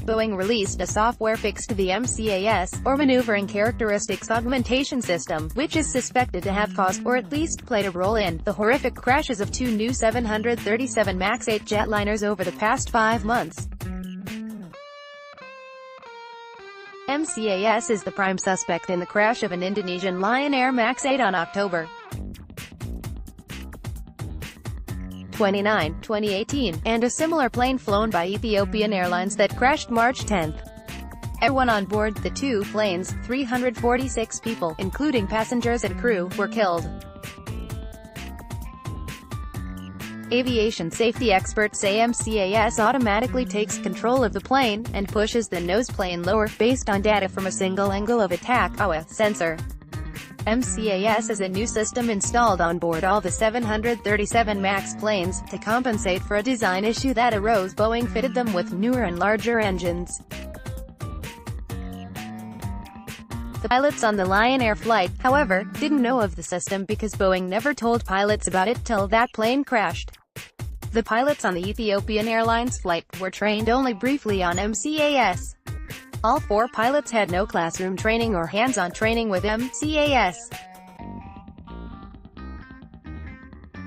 Boeing released a software fix to the MCAS, or Maneuvering Characteristics Augmentation System, which is suspected to have caused, or at least played a role in, the horrific crashes of two new 737 MAX 8 jetliners over the past 5 months. MCAS is the prime suspect in the crash of an Indonesian Lion Air MAX 8 on October 29, 2018, and a similar plane flown by Ethiopian Airlines that crashed March 10. Everyone on board the two planes, 346 people, including passengers and crew, were killed. Aviation safety experts say MCAS automatically takes control of the plane, and pushes the nose plane lower, based on data from a single angle of attack (AWA) sensor. MCAS is a new system installed on board all the 737 MAX planes, to compensate for a design issue that arose. Boeing fitted them with newer and larger engines. The pilots on the Lion Air flight, however, didn't know of the system because Boeing never told pilots about it till that plane crashed. The pilots on the Ethiopian Airlines flight were trained only briefly on MCAS. All 4 pilots had no classroom training or hands-on training with MCAS.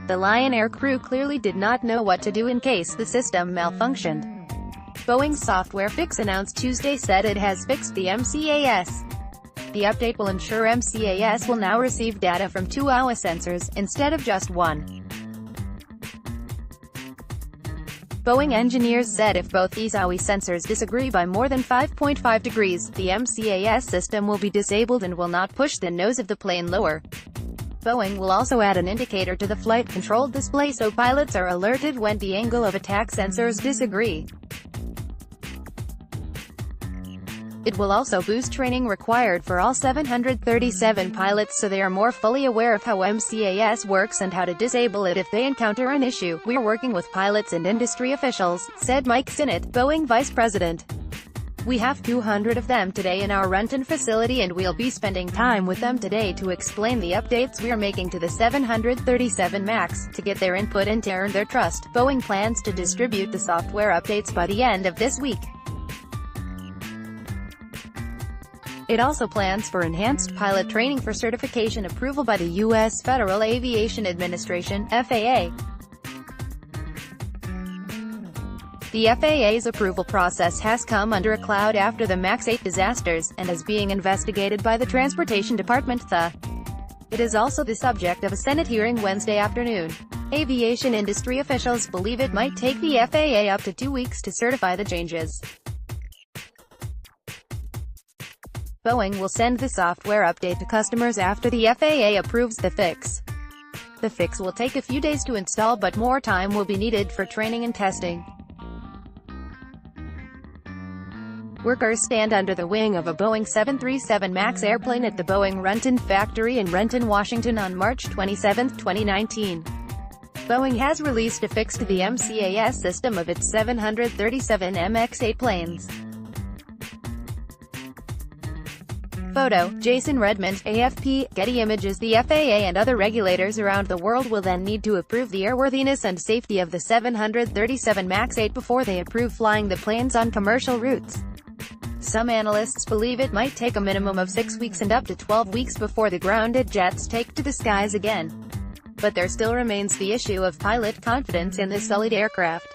The Lion Air crew clearly did not know what to do in case the system malfunctioned. Boeing's software fix announced Tuesday said it has fixed the MCAS. The update will ensure MCAS will now receive data from 2 AWA sensors, instead of just 1. Boeing engineers said if both these AWI sensors disagree by more than 5.5 degrees, the MCAS system will be disabled and will not push the nose of the plane lower. Boeing will also add an indicator to the flight control display so pilots are alerted when the angle of attack sensors disagree. It will also boost training required for all 737 pilots so they are more fully aware of how MCAS works and how to disable it if they encounter an issue. "We're working with pilots and industry officials," said Mike Sinnott, Boeing vice president. "We have 200 of them today in our Renton facility and we'll be spending time with them today to explain the updates we're making to the 737 MAX, to get their input and to earn their trust." Boeing plans to distribute the software updates by the end of this week. It also plans for enhanced pilot training for certification approval by the U.S. Federal Aviation Administration, FAA. The FAA's approval process has come under a cloud after the MAX 8 disasters, and is being investigated by the Transportation Department. It is also the subject of a Senate hearing Wednesday afternoon. Aviation industry officials believe it might take the FAA up to 2 weeks to certify the changes. Boeing will send the software update to customers after the FAA approves the fix. The fix will take a few days to install, but more time will be needed for training and testing. Workers stand under the wing of a Boeing 737 MAX airplane at the Boeing Renton factory in Renton, Washington on March 27, 2019. Boeing has released a fix to the MCAS system of its 737 MX 8 planes. Photo, Jason Redmond, AFP, Getty Images. The FAA and other regulators around the world will then need to approve the airworthiness and safety of the 737 MAX 8 before they approve flying the planes on commercial routes. Some analysts believe it might take a minimum of 6 weeks and up to 12 weeks before the grounded jets take to the skies again. But there still remains the issue of pilot confidence in this solid aircraft.